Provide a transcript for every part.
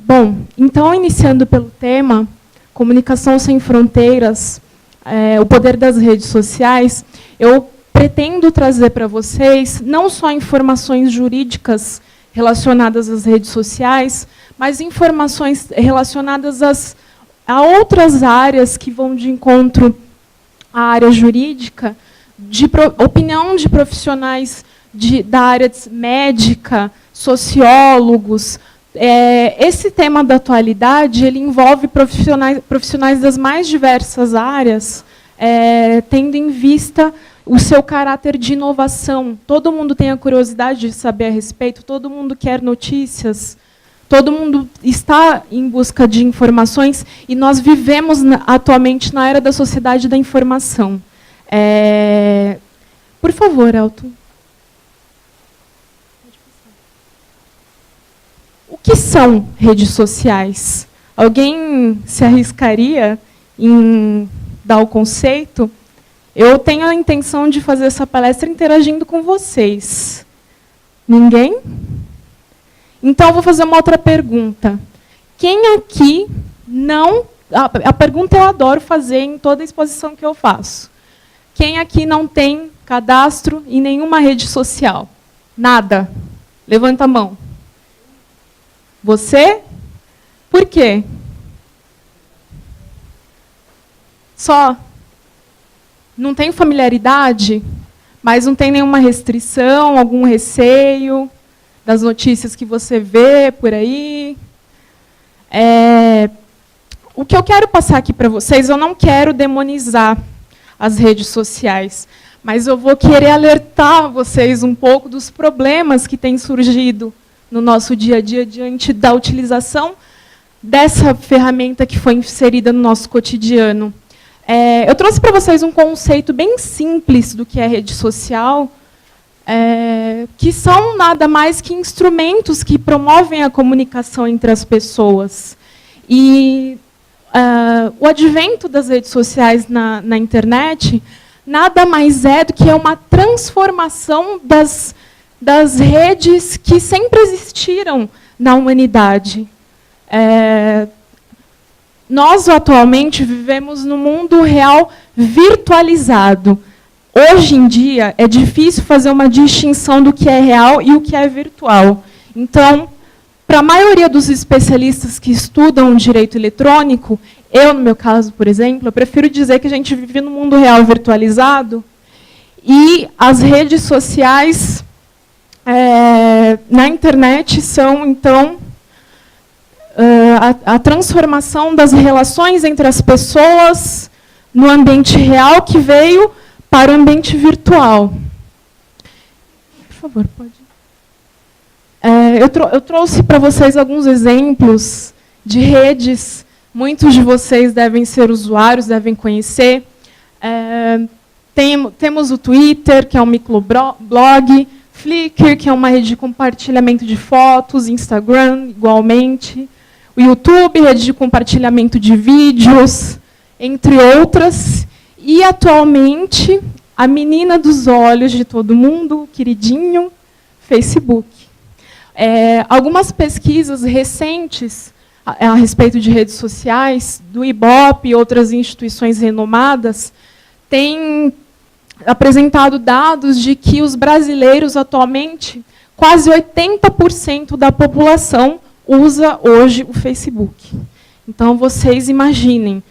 Bom, então, iniciando pelo tema, Comunicação Sem Fronteiras, o poder das redes sociais, eu pretendo trazer para vocês não só informações jurídicas relacionadas às redes sociais, mas informações relacionadas a outras áreas que vão de encontro à área jurídica, opinião de profissionais da área médica, sociólogos. Esse tema da atualidade ele envolve profissionais das mais diversas áreas, tendo em vista o seu caráter de inovação. Todo mundo tem a curiosidade de saber a respeito, todo mundo quer notícias, todo mundo está em busca de informações, e nós vivemos atualmente na era da sociedade da informação. Por favor, Elton. O que são redes sociais? Alguém se arriscaria em dar o conceito? Eu tenho a intenção de fazer essa palestra interagindo com vocês. Ninguém? Então, eu vou fazer uma outra pergunta. Quem aqui não... A pergunta eu adoro fazer em toda a exposição que eu faço. Quem aqui não tem cadastro em nenhuma rede social? Nada. Levanta a mão. Você? Por quê? Só? Não tem familiaridade, mas não tem nenhuma restrição, algum receio das notícias que você vê por aí. O que eu quero passar aqui para vocês, eu não quero demonizar as redes sociais, mas eu vou querer alertar vocês um pouco dos problemas que têm surgido no nosso dia a dia diante da utilização dessa ferramenta que foi inserida no nosso cotidiano. Eu trouxe para vocês um conceito bem simples do que é rede social, que são nada mais que instrumentos que promovem a comunicação entre as pessoas. E o advento das redes sociais na internet nada mais é do que uma transformação das redes que sempre existiram na humanidade. Nós, atualmente, vivemos num mundo real virtualizado. Hoje em dia, é difícil fazer uma distinção do que é real e o que é virtual. Então, para a maioria dos especialistas que estudam direito eletrônico, eu, no meu caso, por exemplo, eu prefiro dizer que a gente vive num mundo real virtualizado, e as redes sociais na internet são, então, a transformação das relações entre as pessoas no ambiente real que veio para o ambiente virtual. Por favor, pode. Eu trouxe para vocês alguns exemplos de redes. Muitos de vocês devem ser usuários, devem conhecer. Temos o Twitter, que é um microblog, Flickr, que é uma rede de compartilhamento de fotos, Instagram, igualmente, o YouTube, rede de compartilhamento de vídeos, entre outras. E, atualmente, a menina dos olhos de todo mundo, o queridinho, Facebook. Algumas pesquisas recentes a respeito de redes sociais, do IBOP e outras instituições renomadas, têm apresentado dados de que os brasileiros, atualmente, quase 80% da população usa hoje o Facebook. Então, vocês imaginem,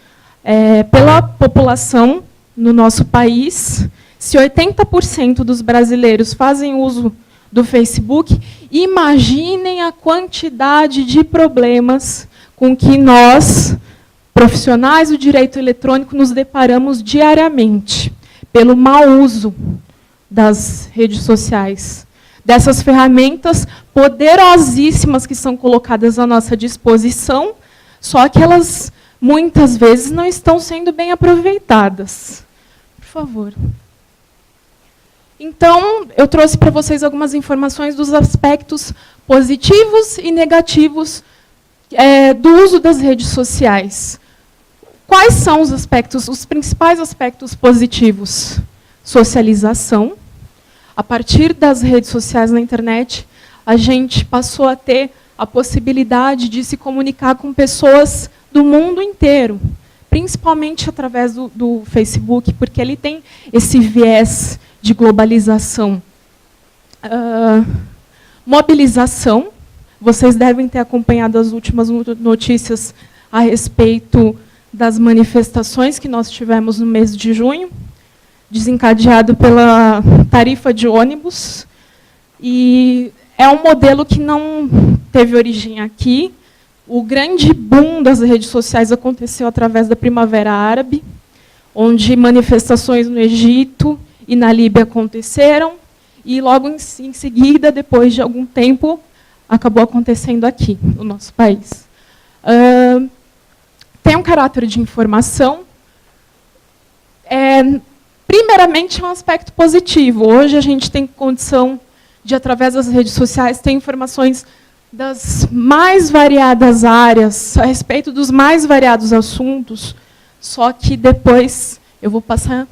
pela população no nosso país, se 80% dos brasileiros fazem uso do Facebook, imaginem a quantidade de problemas com que nós, profissionais do direito eletrônico, nos deparamos diariamente, pelo mau uso das redes sociais, dessas ferramentas poderosíssimas que são colocadas à nossa disposição, só que elas, muitas vezes, não estão sendo bem aproveitadas. Por favor. Então, eu trouxe para vocês algumas informações dos aspectos positivos e negativos do uso das redes sociais. Quais são os principais aspectos positivos? Socialização. A partir das redes sociais na internet, a gente passou a ter a possibilidade de se comunicar com pessoas do mundo inteiro, principalmente através do Facebook, porque ele tem esse viés de globalização. Mobilização. Vocês devem ter acompanhado as últimas notícias a respeito das manifestações que nós tivemos no mês de junho, desencadeado pela tarifa de ônibus. E é um modelo que não teve origem aqui. O grande boom das redes sociais aconteceu através da Primavera Árabe, onde manifestações no Egito e na Líbia aconteceram, e logo em seguida, depois de algum tempo, acabou acontecendo aqui, no nosso país. Tem um caráter de informação. Primeiramente, é um aspecto positivo. Hoje a gente tem condição de, através das redes sociais, ter informações das mais variadas áreas, a respeito dos mais variados assuntos, só que depois eu vou passar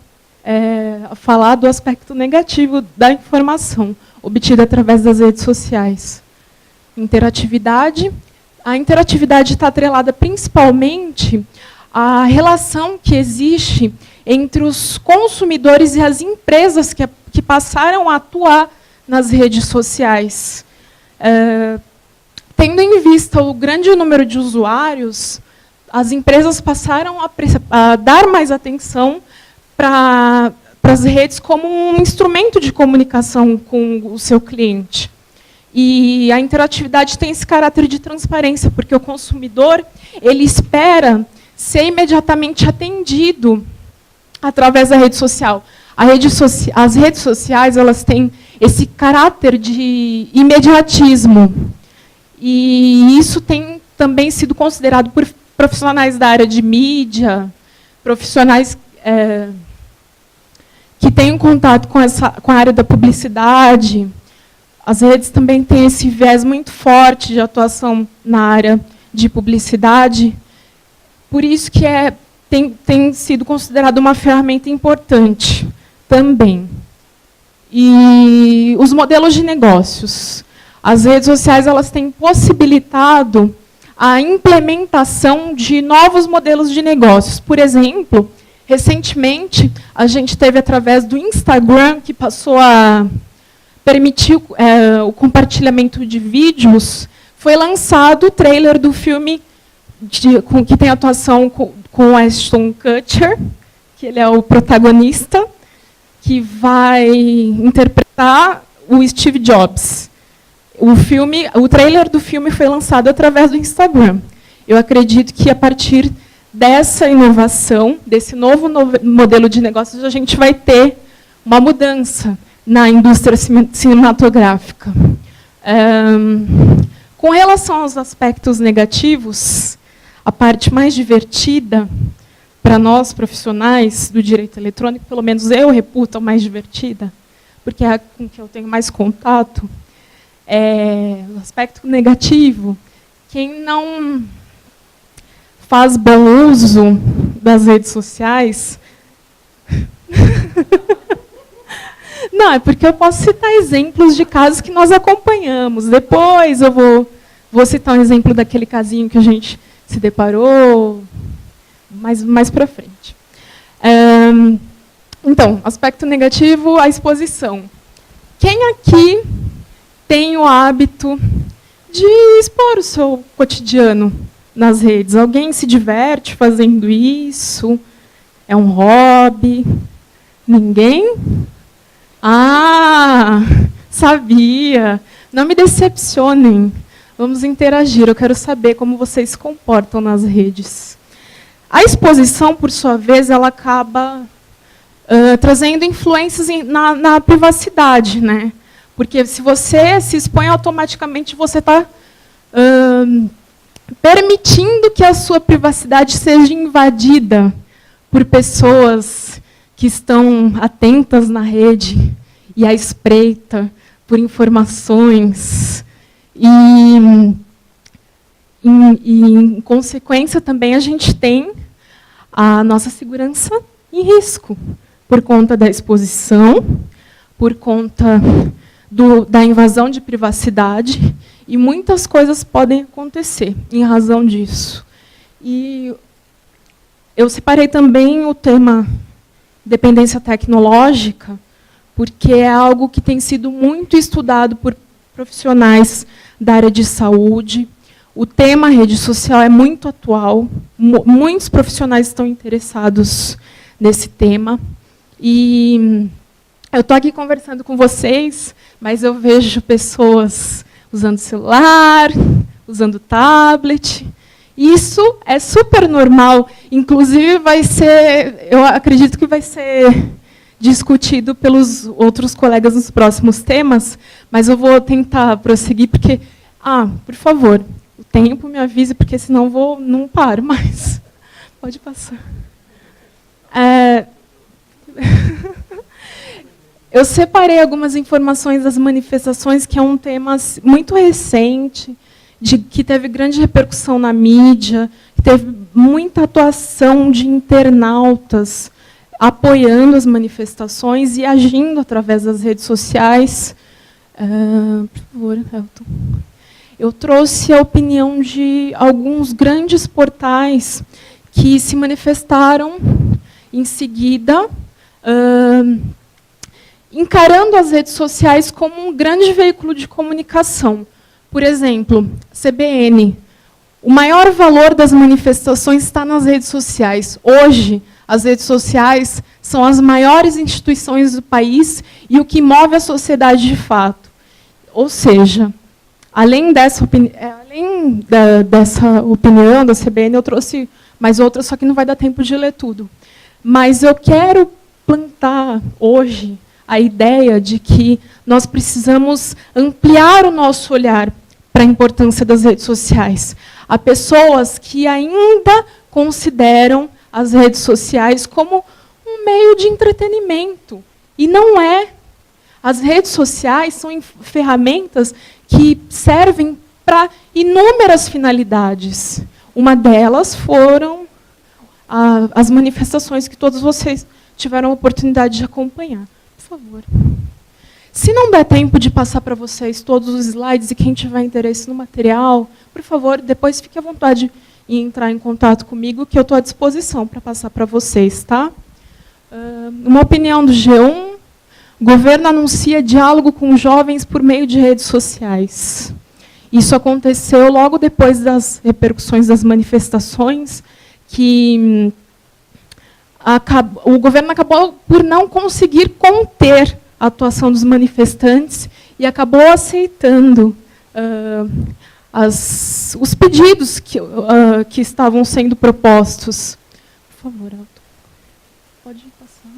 a falar do aspecto negativo da informação obtida através das redes sociais. Interatividade. A interatividade está atrelada principalmente à relação que existe entre os consumidores e as empresas que passaram a atuar nas redes sociais. Tendo em vista o grande número de usuários, as empresas passaram a dar mais atenção para as redes como um instrumento de comunicação com o seu cliente. E a interatividade tem esse caráter de transparência, porque o consumidor ele espera ser imediatamente atendido através da rede social. As redes sociais elas têm esse caráter de imediatismo. E isso tem também sido considerado por profissionais da área de mídia, profissionais que têm contato com a área da publicidade. As redes também têm esse viés muito forte de atuação na área de publicidade. Por isso que tem sido considerado uma ferramenta importante também. E os modelos de negócios. As redes sociais elas têm possibilitado a implementação de novos modelos de negócios. Por exemplo, recentemente, a gente teve, através do Instagram, que passou a permitir o compartilhamento de vídeos, foi lançado o trailer do filme que tem atuação com o Ashton Kutcher, que ele é o protagonista, que vai interpretar o Steve Jobs. O trailer do filme foi lançado através do Instagram. Eu acredito que, a partir dessa inovação, desse novo modelo de negócios, a gente vai ter uma mudança na indústria cinematográfica. Com relação aos aspectos negativos, a parte mais divertida para nós, profissionais do direito eletrônico, pelo menos eu reputo a mais divertida, porque é a com que eu tenho mais contato, o aspecto negativo. Quem não faz bom uso das redes sociais... Não, é porque eu posso citar exemplos de casos que nós acompanhamos. Depois eu vou citar um exemplo daquele casinho que a gente se deparou mais para frente. Então, aspecto negativo, a exposição. Quem aqui tem o hábito de expor o seu cotidiano nas redes? Alguém se diverte fazendo isso? É um hobby? Ninguém? Ah, sabia. Não me decepcionem. Vamos interagir. Eu quero saber como vocês se comportam nas redes. A exposição, por sua vez, ela acaba trazendo influências na privacidade, né? Porque se você se expõe, automaticamente você está permitindo que a sua privacidade seja invadida por pessoas que estão atentas na rede e à espreita por informações. E, em consequência, também a gente tem a nossa segurança em risco, por conta da exposição, por conta da invasão de privacidade, e muitas coisas podem acontecer em razão disso. E eu separei também o tema dependência tecnológica, porque é algo que tem sido muito estudado por profissionais da área de saúde. O tema rede social é muito atual, muitos profissionais estão interessados nesse tema. E eu estou aqui conversando com vocês, mas eu vejo pessoas usando celular, usando tablet. Isso é super normal. Inclusive, eu acredito que vai ser discutido pelos outros colegas nos próximos temas, mas eu vou tentar prosseguir, porque... por favor, o tempo me avise, porque senão não paro mais. Pode passar. Eu separei algumas informações das manifestações, que é um tema muito recente, que teve grande repercussão na mídia, que teve muita atuação de internautas apoiando as manifestações e agindo através das redes sociais. Por favor, Elton. Eu trouxe a opinião de alguns grandes portais que se manifestaram em seguida, encarando as redes sociais como um grande veículo de comunicação. Por exemplo, CBN. O maior valor das manifestações está nas redes sociais. Hoje, as redes sociais são as maiores instituições do país e o que move a sociedade de fato. Ou seja, além dessa opinião da CBN, eu trouxe mais outras, só que não vai dar tempo de ler tudo. Mas eu quero plantar hoje a ideia de que nós precisamos ampliar o nosso olhar para a importância das redes sociais. Há pessoas que ainda consideram as redes sociais como um meio de entretenimento. E não é. As redes sociais são ferramentas que servem para inúmeras finalidades. Uma delas foram as manifestações que todos vocês tiveram a oportunidade de acompanhar. Por favor. Se não der tempo de passar para vocês todos os slides e quem tiver interesse no material, por favor, depois fique à vontade em entrar em contato comigo, que eu estou à disposição para passar para vocês. Tá? Uma opinião do G1. O governo anuncia diálogo com jovens por meio de redes sociais. Isso aconteceu logo depois das repercussões das manifestações, que o governo acabou por não conseguir conter a atuação dos manifestantes e acabou aceitando os pedidos que estavam sendo propostos. Por favor, Elton. Pode passar.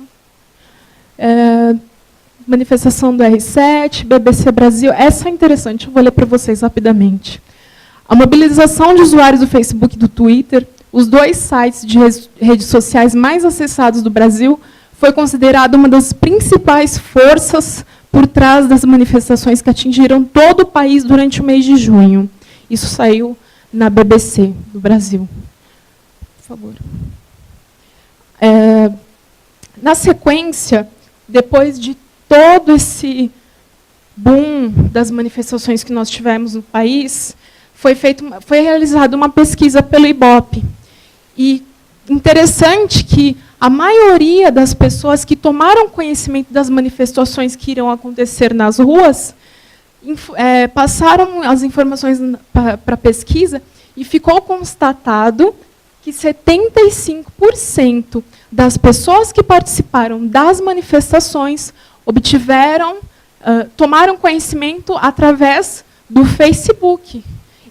Manifestação do R7, BBC Brasil. Essa é interessante, eu vou ler para vocês rapidamente. A mobilização de usuários do Facebook e do Twitter, os dois sites de redes sociais mais acessados do Brasil, foi considerada uma das principais forças por trás das manifestações que atingiram todo o país durante o mês de junho. Isso saiu na BBC do Brasil. Por favor. Na sequência, depois de todo esse boom das manifestações que nós tivemos no país, foi realizada uma pesquisa pelo IBOP. E interessante que a maioria das pessoas que tomaram conhecimento das manifestações que irão acontecer nas ruas passaram as informações para a pesquisa e ficou constatado que 75% das pessoas que participaram das manifestações tomaram conhecimento através do Facebook.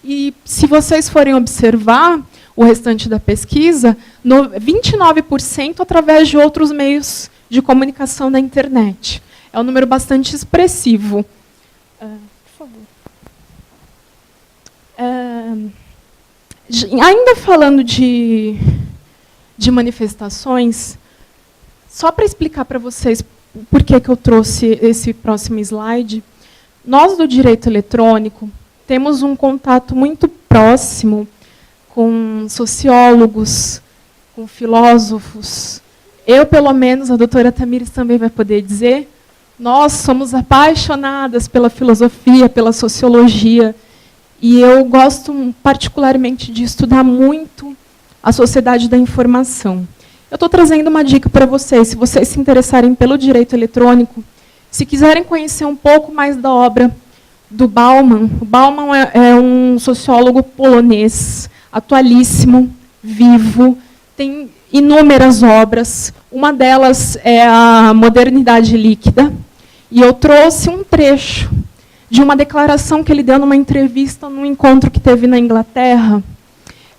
E, se vocês forem observar o restante da pesquisa, 29% através de outros meios de comunicação da internet. É um número bastante expressivo. Por favor. Ainda falando de manifestações, só para explicar para vocês por que eu trouxe esse próximo slide, nós do direito eletrônico temos um contato muito próximo com sociólogos, com filósofos. Eu, pelo menos, a doutora Tamires também vai poder dizer, Nós somos apaixonadas pela filosofia, pela sociologia, e eu gosto particularmente de estudar muito a sociedade da informação. Eu estou trazendo uma dica para vocês, se vocês se interessarem pelo direito eletrônico, se quiserem conhecer um pouco mais da obra do Bauman. O Bauman é um sociólogo polonês, atualíssimo, vivo, tem inúmeras obras. Uma delas é a Modernidade Líquida, e eu trouxe um trecho de uma declaração que ele deu numa entrevista, num encontro que teve na Inglaterra,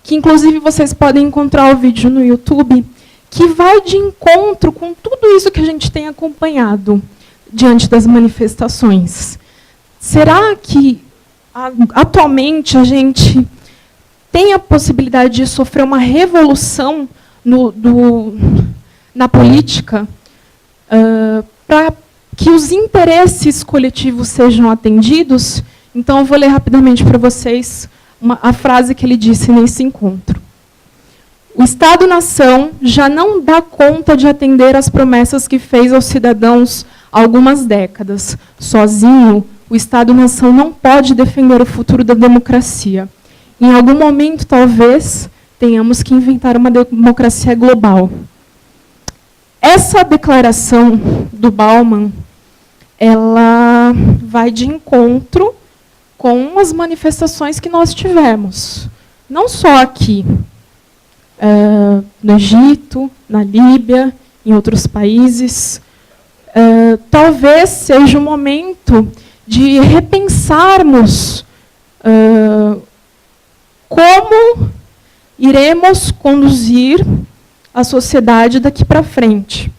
que, inclusive, vocês podem encontrar o vídeo no YouTube, que vai de encontro com tudo isso que a gente tem acompanhado diante das manifestações. Será que, atualmente, a gente tem a possibilidade de sofrer uma revolução na política para que os interesses coletivos sejam atendidos? Então, eu vou ler rapidamente para vocês a frase que ele disse nesse encontro. O Estado-nação já não dá conta de atender às promessas que fez aos cidadãos há algumas décadas. Sozinho, o Estado-nação não pode defender o futuro da democracia. Em algum momento, talvez, tenhamos que inventar uma democracia global. Essa declaração do Bauman, ela vai de encontro com as manifestações que nós tivemos. Não só aqui, no Egito, na Líbia, em outros países. Talvez seja o momento de repensarmos como iremos conduzir a sociedade daqui para frente.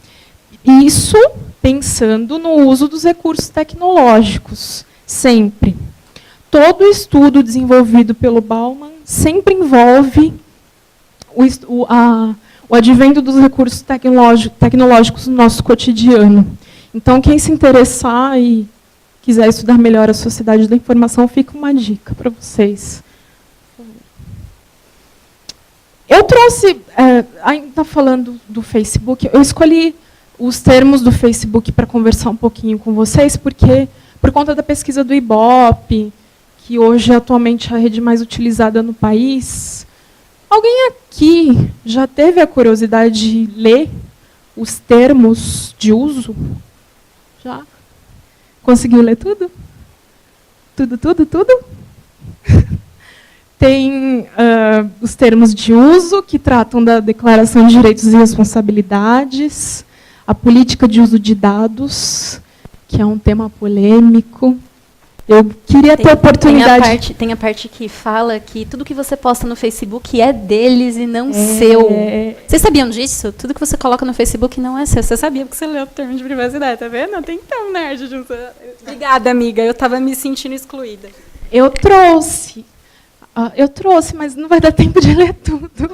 Isso pensando no uso dos recursos tecnológicos, sempre. Todo estudo desenvolvido pelo Bauman sempre envolve o advento dos recursos tecnológicos no nosso cotidiano. Então, quem se interessar e quiser estudar melhor a sociedade da informação, fica uma dica para vocês. Eu trouxe, ainda falando do Facebook, eu escolhi os termos do Facebook para conversar um pouquinho com vocês, porque, por conta da pesquisa do Ibope, que hoje é atualmente a rede mais utilizada no país, alguém aqui já teve a curiosidade de ler os termos de uso? Já? Conseguiu ler tudo? Tudo? Tem os termos de uso, que tratam da Declaração de Direitos e Responsabilidades, a política de uso de dados, que é um tema polêmico. Eu queria ter a oportunidade... Tem a parte que fala que tudo que você posta no Facebook é deles e não seu. Vocês sabiam disso? Tudo que você coloca no Facebook não é seu. Você sabia porque você leu o termo de privacidade, tá vendo? Tem tão nerd junto. Obrigada, amiga. Eu estava me sentindo excluída. Eu trouxe, mas não vai dar tempo de ler tudo.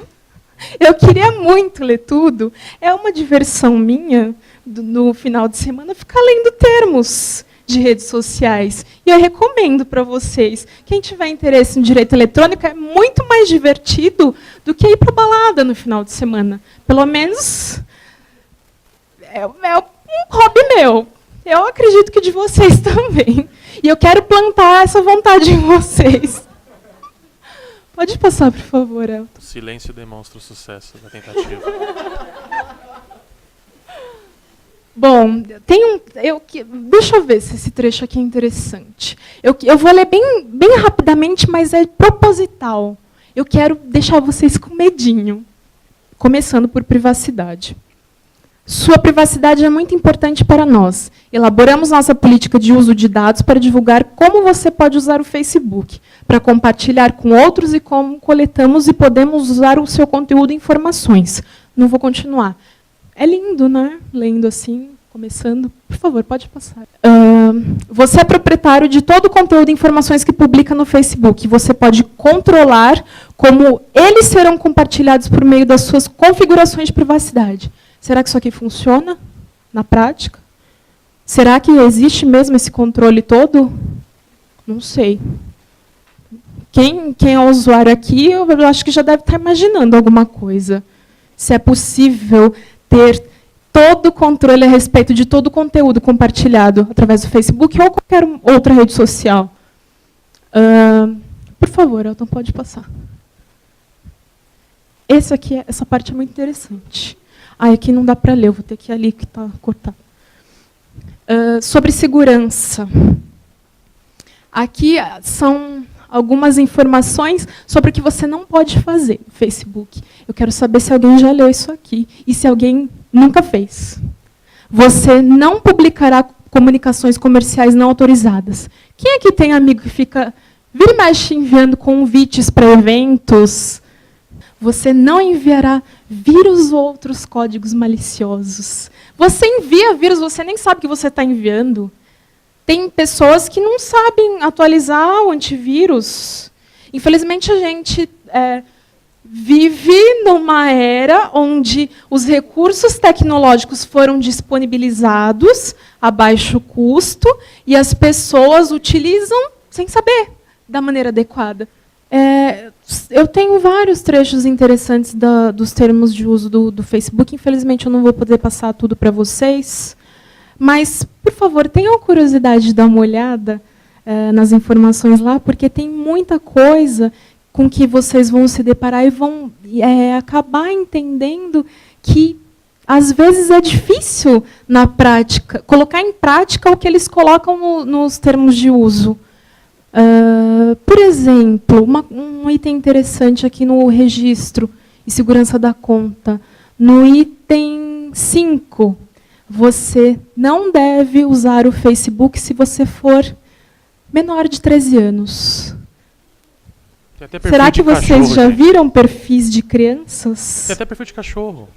Eu queria muito ler tudo. É uma diversão minha, no final de semana, ficar lendo termos de redes sociais. E eu recomendo para vocês. Quem tiver interesse em direito eletrônico, é muito mais divertido do que ir para balada no final de semana. Pelo menos é um hobby meu. Eu acredito que de vocês também. E eu quero plantar essa vontade em vocês. Pode passar, por favor, Elton. O silêncio demonstra o sucesso da tentativa. Bom, deixa eu ver se esse trecho aqui é interessante. Eu vou ler bem rapidamente, mas é proposital. Eu quero deixar vocês com medinho. Começando por privacidade. Sua privacidade é muito importante para nós. Elaboramos nossa política de uso de dados para divulgar como você pode usar o Facebook, para compartilhar com outros e como coletamos e podemos usar o seu conteúdo e informações. Não vou continuar. É lindo, né? Lendo assim, começando. Por favor, pode passar. Você é proprietário de todo o conteúdo e informações que publica no Facebook. Você pode controlar como eles serão compartilhados por meio das suas configurações de privacidade. Será que isso aqui funciona na prática? Será que existe mesmo esse controle todo? Não sei. Quem é o usuário aqui, eu acho que já deve estar imaginando alguma coisa. Se é possível ter todo o controle a respeito de todo o conteúdo compartilhado através do Facebook ou qualquer outra rede social. Por favor, Elton, pode passar. Essa parte é muito interessante. Aqui não dá para ler, eu vou ter que ir ali que está cortado. Sobre segurança. Aqui são algumas informações sobre o que você não pode fazer no Facebook. Eu quero saber se alguém já leu isso aqui e se alguém nunca fez. Você não publicará comunicações comerciais não autorizadas. Quem aqui tem amigo que fica vira e mexe enviando convites para eventos? Você não enviará vírus ou outros códigos maliciosos. Você envia vírus, você nem sabe que você está enviando. Tem pessoas que não sabem atualizar o antivírus. Infelizmente, a gente vive numa era onde os recursos tecnológicos foram disponibilizados a baixo custo e as pessoas utilizam sem saber da maneira adequada. Eu tenho vários trechos interessantes dos termos de uso do Facebook. Infelizmente, eu não vou poder passar tudo para vocês. Mas, por favor, tenham curiosidade de dar uma olhada nas informações lá, porque tem muita coisa com que vocês vão se deparar e vão acabar entendendo que, às vezes, é difícil, na prática, colocar em prática o que eles colocam nos termos de uso. Por exemplo, um item interessante aqui no registro e segurança da conta. No item 5, você não deve usar o Facebook se você for menor de 13 anos. Será que vocês já viram perfis de crianças? Tem até perfil de cachorro.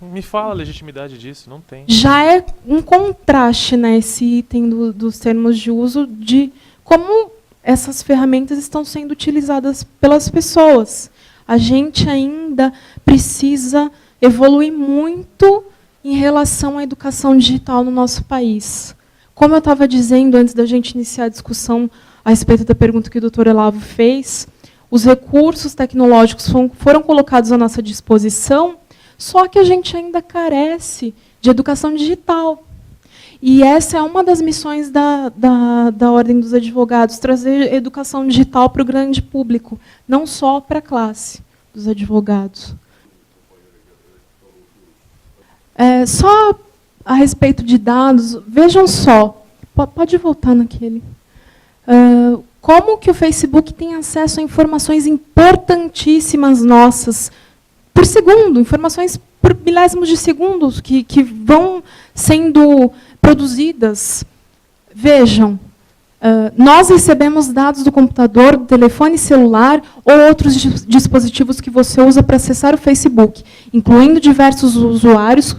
Me fala a legitimidade disso, não tem. Já é um contraste, né, esse item dos termos de uso de como essas ferramentas estão sendo utilizadas pelas pessoas. A gente ainda precisa evoluir muito em relação à educação digital no nosso país. Como eu estava dizendo antes da gente iniciar a discussão a respeito da pergunta que o doutor Elavo fez, os recursos tecnológicos foram colocados à nossa disposição, só que a gente ainda carece de educação digital. E essa é uma das missões da Ordem dos Advogados, trazer educação digital para o grande público, não só para a classe dos advogados. Só a respeito de dados, vejam só, pode voltar naquele. Como que o Facebook tem acesso a informações importantíssimas nossas, por segundo, informações por milésimos de segundos que vão sendo produzidas. Vejam, nós recebemos dados do computador, do telefone celular ou outros dispositivos que você usa para acessar o Facebook, incluindo diversos usuários,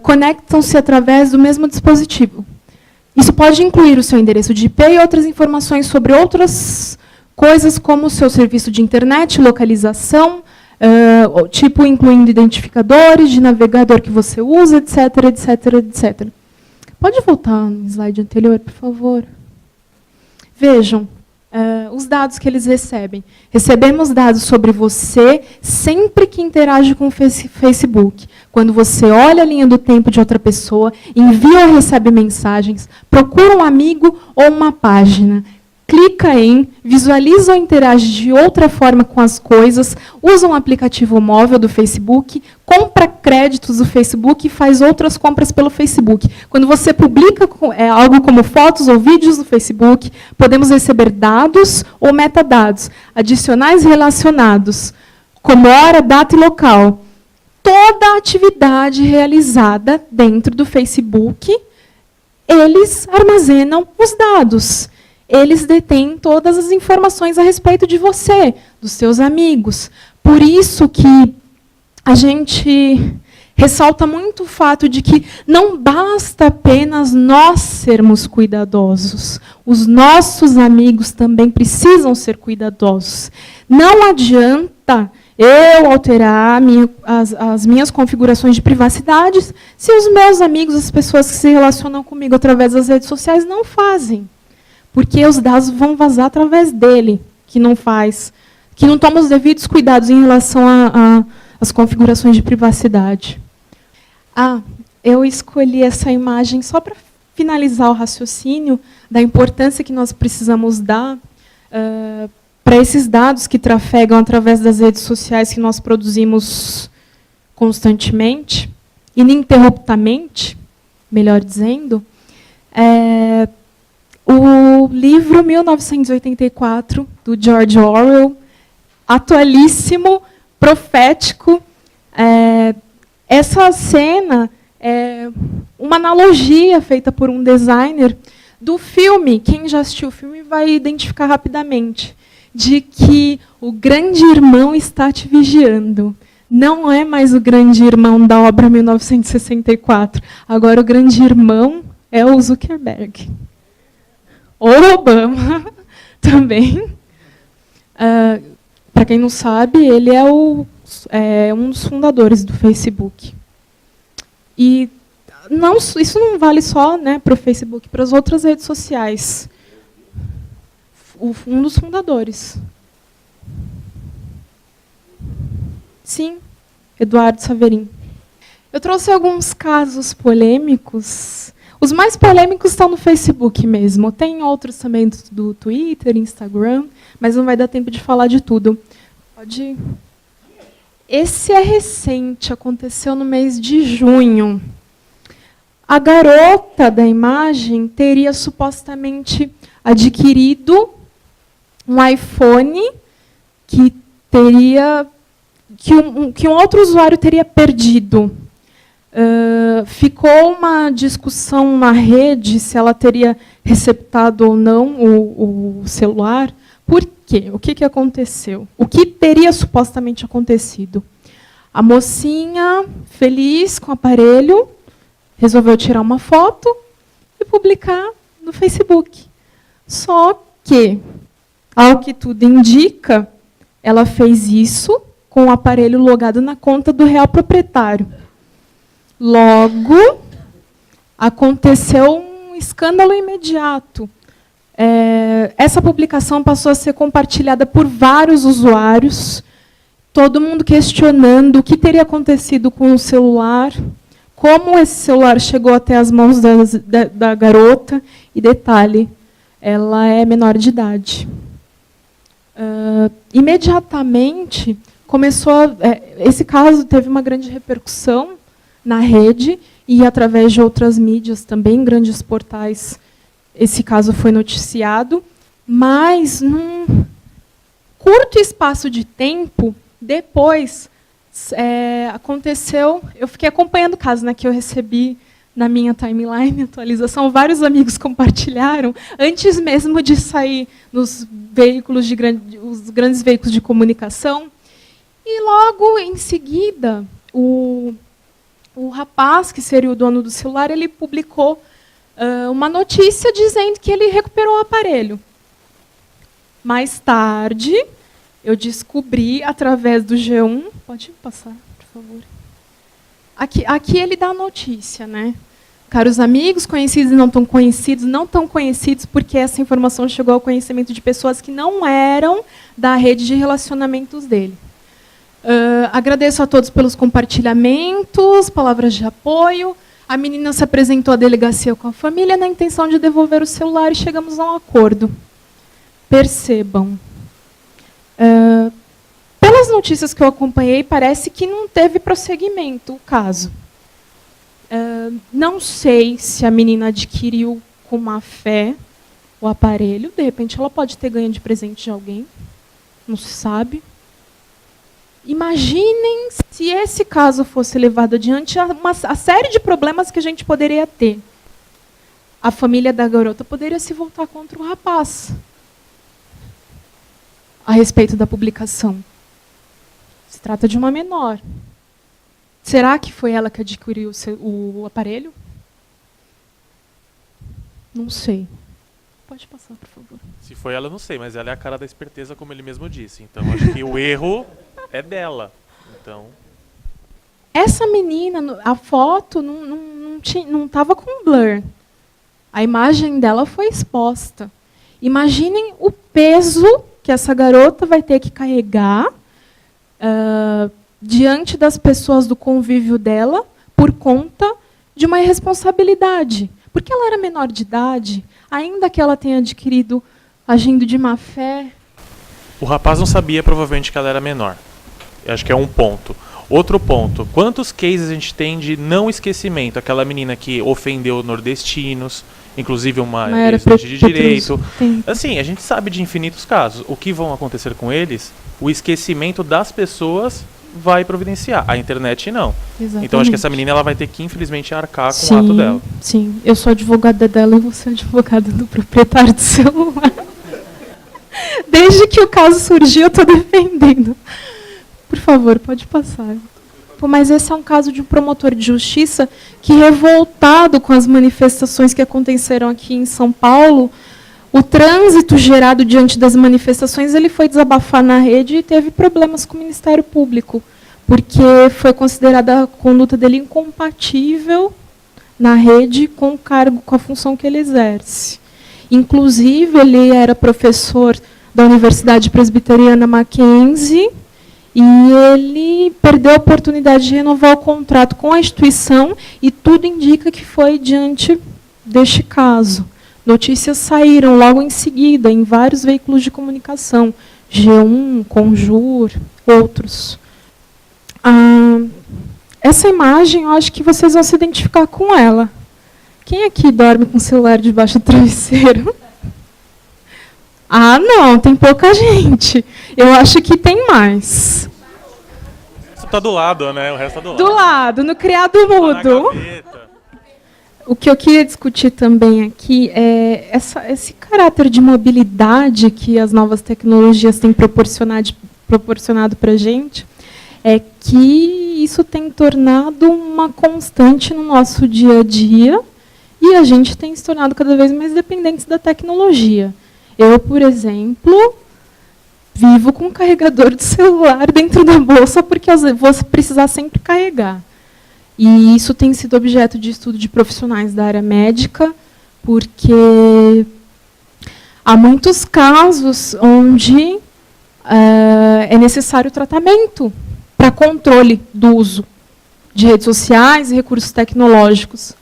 conectam-se através do mesmo dispositivo. Isso pode incluir o seu endereço de IP e outras informações sobre outras coisas, como o seu serviço de internet, localização, tipo incluindo identificadores de navegador que você usa, etc, etc, etc. Pode voltar no slide anterior, por favor? Vejam, os dados que eles recebem. Recebemos dados sobre você sempre que interage com o Facebook. Quando você olha a linha do tempo de outra pessoa, envia ou recebe mensagens, procura um amigo ou uma página, clica em, visualiza ou interage de outra forma com as coisas, usa um aplicativo móvel do Facebook, compra créditos do Facebook e faz outras compras pelo Facebook. Quando você publica algo como fotos ou vídeos no Facebook, podemos receber dados ou metadados, adicionais relacionados, como hora, data e local. Toda a atividade realizada dentro do Facebook, eles armazenam os dados. Eles detêm todas as informações a respeito de você, dos seus amigos. Por isso que a gente ressalta muito o fato de que não basta apenas nós sermos cuidadosos. Os nossos amigos também precisam ser cuidadosos. Não adianta eu alterar as minhas configurações de privacidade se os meus amigos, as pessoas que se relacionam comigo através das redes sociais, não fazem. Porque os dados vão vazar através dele, que não toma os devidos cuidados em relação às configurações de privacidade. Eu escolhi essa imagem só para finalizar o raciocínio da importância que nós precisamos dar para esses dados que trafegam através das redes sociais que nós produzimos constantemente, ininterruptamente, melhor dizendo. O livro 1984, do George Orwell, atualíssimo, profético. Essa cena é uma analogia feita por um designer do filme. Quem já assistiu o filme vai identificar rapidamente, de que o grande irmão está te vigiando. Não é mais o grande irmão da obra 1964. Agora o grande irmão é o Zuckerberg. Ou Obama também. Para quem não sabe, ele é um dos fundadores do Facebook. E isso não vale só, né, para o Facebook, para as outras redes sociais. Um dos fundadores. Sim, Eduardo Saverin. Eu trouxe alguns casos polêmicos. Os mais polêmicos estão no Facebook mesmo. Tem outros também do Twitter, Instagram, mas não vai dar tempo de falar de tudo. Pode ir. Esse é recente, aconteceu no mês de junho. A garota da imagem teria supostamente adquirido um iPhone que um outro usuário teria perdido. Ficou uma discussão na rede se ela teria receptado ou não o celular. Por quê? O que aconteceu? O que teria supostamente acontecido? A mocinha, feliz com o aparelho, resolveu tirar uma foto e publicar no Facebook. Só que, ao que tudo indica, ela fez isso com o aparelho logado na conta do real proprietário. Logo, aconteceu um escândalo imediato. Essa publicação passou a ser compartilhada por vários usuários, todo mundo questionando o que teria acontecido com o celular, como esse celular chegou até as mãos da garota. E detalhe, ela é menor de idade. Imediatamente, esse caso teve uma grande repercussão na rede e através de outras mídias também, grandes portais. Esse caso foi noticiado, mas num curto espaço de tempo, depois aconteceu. Eu fiquei acompanhando o caso, né, que eu recebi na minha timeline, atualização, vários amigos compartilharam, antes mesmo de sair nos veículos os grandes veículos de comunicação. E logo em seguida, o rapaz, que seria o dono do celular, ele publicou uma notícia dizendo que ele recuperou o aparelho. Mais tarde, eu descobri, através do G1... Pode passar, por favor. Aqui ele dá a notícia, né? Caros amigos, conhecidos e não tão conhecidos, porque essa informação chegou ao conhecimento de pessoas que não eram da rede de relacionamentos dele. Agradeço a todos pelos compartilhamentos, palavras de apoio. A menina se apresentou à delegacia com a família na intenção de devolver o celular e chegamos a um acordo. Percebam. Pelas notícias que eu acompanhei, parece que não teve prosseguimento o caso. Não sei se a menina adquiriu com má fé o aparelho. De repente, ela pode ter ganho de presente de alguém. Não se sabe. Imaginem se esse caso fosse levado adiante, a série de problemas que a gente poderia ter. A família da garota poderia se voltar contra o rapaz a respeito da publicação. Se trata de uma menor. Será que foi ela que adquiriu o aparelho? Não sei. Pode passar, por favor. Se foi ela, eu não sei, mas ela é a cara da esperteza, como ele mesmo disse. Então, acho que o erro é dela. Então... Essa menina, a foto não estava com blur. A imagem dela foi exposta. Imaginem o peso que essa garota vai ter que carregar diante das pessoas do convívio dela, por conta de uma irresponsabilidade. Porque ela era menor de idade, ainda que ela tenha adquirido agindo de má fé. O rapaz não sabia, provavelmente, que ela era menor. Eu acho que é um ponto. Outro ponto, quantos cases a gente tem de não esquecimento? Aquela menina que ofendeu nordestinos, inclusive uma estudante de direito. Assim, a gente sabe de infinitos casos. O que vão acontecer com eles? O esquecimento das pessoas vai providenciar. A internet não. Exatamente. Então acho que essa menina ela vai ter que, infelizmente, arcar com o ato dela. Sim, eu sou advogada dela e você é advogada do proprietário do celular. Desde que o caso surgiu, eu estou defendendo. Por favor, pode passar. Pô, mas esse é um caso de um promotor de justiça que, revoltado com as manifestações que aconteceram aqui em São Paulo, o trânsito gerado diante das manifestações, ele foi desabafar na rede e teve problemas com o Ministério Público, porque foi considerada a conduta dele incompatível na rede com o cargo, com a função que ele exerce. Inclusive, ele era professor da Universidade Presbiteriana Mackenzie, e ele perdeu a oportunidade de renovar o contrato com a instituição, e tudo indica que foi diante deste caso. Notícias saíram logo em seguida, em vários veículos de comunicação, G1, Conjur, outros. Essa imagem, eu acho que vocês vão se identificar com ela. Quem aqui dorme com o celular debaixo do travesseiro? Ah, não, tem pouca gente. Eu acho que tem mais. Isso tá do lado, né? O resto tá do lado. Do lado, no criado mudo. O que eu queria discutir também aqui é esse caráter de mobilidade que as novas tecnologias têm proporcionado para a gente, é que isso tem tornado uma constante no nosso dia a dia e a gente tem se tornado cada vez mais dependentes da tecnologia. Eu, por exemplo, vivo com um carregador de celular dentro da bolsa porque eu vou precisar sempre carregar. E isso tem sido objeto de estudo de profissionais da área médica, porque há muitos casos onde é necessário tratamento para controle do uso de redes sociais e recursos tecnológicos.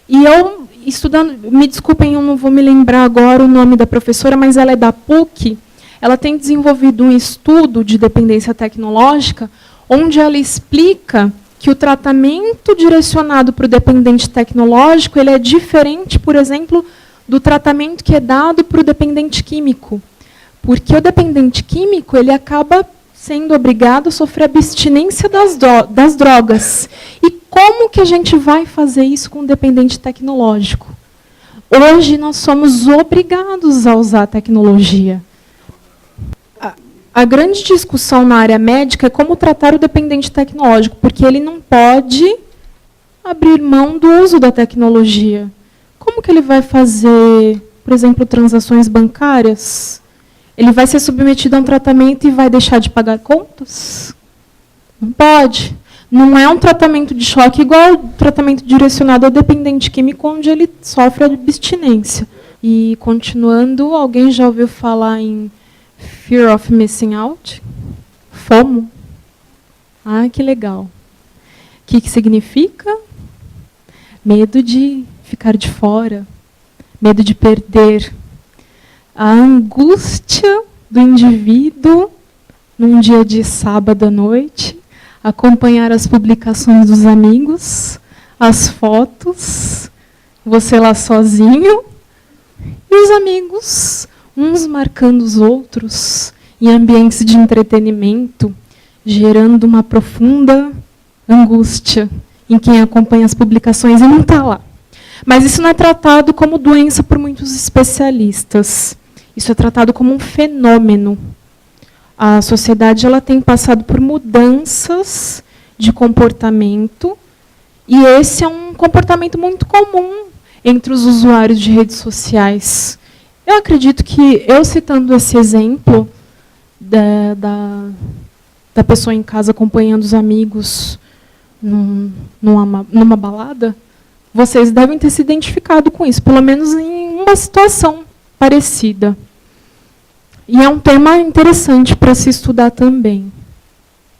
E eu, estudando, me desculpem, eu não vou me lembrar agora o nome da professora, mas ela é da PUC, ela tem desenvolvido um estudo de dependência tecnológica, onde ela explica que o tratamento direcionado para o dependente tecnológico ele é diferente, por exemplo, do tratamento que é dado para o dependente químico. Porque o dependente químico ele acaba sendo obrigado a sofrer abstinência das drogas. E como que a gente vai fazer isso com o dependente tecnológico? Hoje nós somos obrigados a usar a tecnologia. A grande discussão na área médica é como tratar o dependente tecnológico, porque ele não pode abrir mão do uso da tecnologia. Como que ele vai fazer, por exemplo, transações bancárias? Ele vai ser submetido a um tratamento e vai deixar de pagar contas? Não pode. Não é um tratamento de choque igual ao tratamento direcionado ao dependente químico, onde ele sofre abstinência. E, continuando, alguém já ouviu falar em Fear of Missing Out? FOMO? Ah, que legal. O que significa? Medo de ficar de fora, medo de perder. A angústia do indivíduo, num dia de sábado à noite, acompanhar as publicações dos amigos, as fotos, você lá sozinho, e os amigos, uns marcando os outros, em ambientes de entretenimento, gerando uma profunda angústia em quem acompanha as publicações e não está lá. Mas isso não é tratado como doença por muitos especialistas. Isso é tratado como um fenômeno. A sociedade ela tem passado por mudanças de comportamento, e esse é um comportamento muito comum entre os usuários de redes sociais. Eu acredito que, eu citando esse exemplo da pessoa em casa acompanhando os amigos numa balada, vocês devem ter se identificado com isso, pelo menos em uma situação parecida. E é um tema interessante para se estudar também.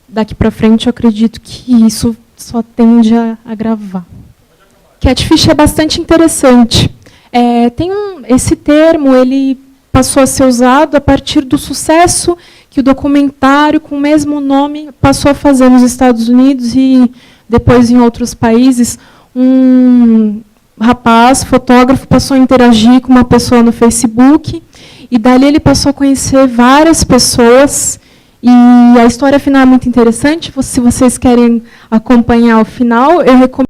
Daqui para frente, eu acredito que isso só tende a agravar. Catfish é bastante interessante. Esse termo ele passou a ser usado a partir do sucesso que o documentário com o mesmo nome passou a fazer nos Estados Unidos e depois em outros países. Um rapaz, fotógrafo, passou a interagir com uma pessoa no Facebook e dali ele passou a conhecer várias pessoas. E a história final é muito interessante. Se vocês querem acompanhar o final, eu recomendo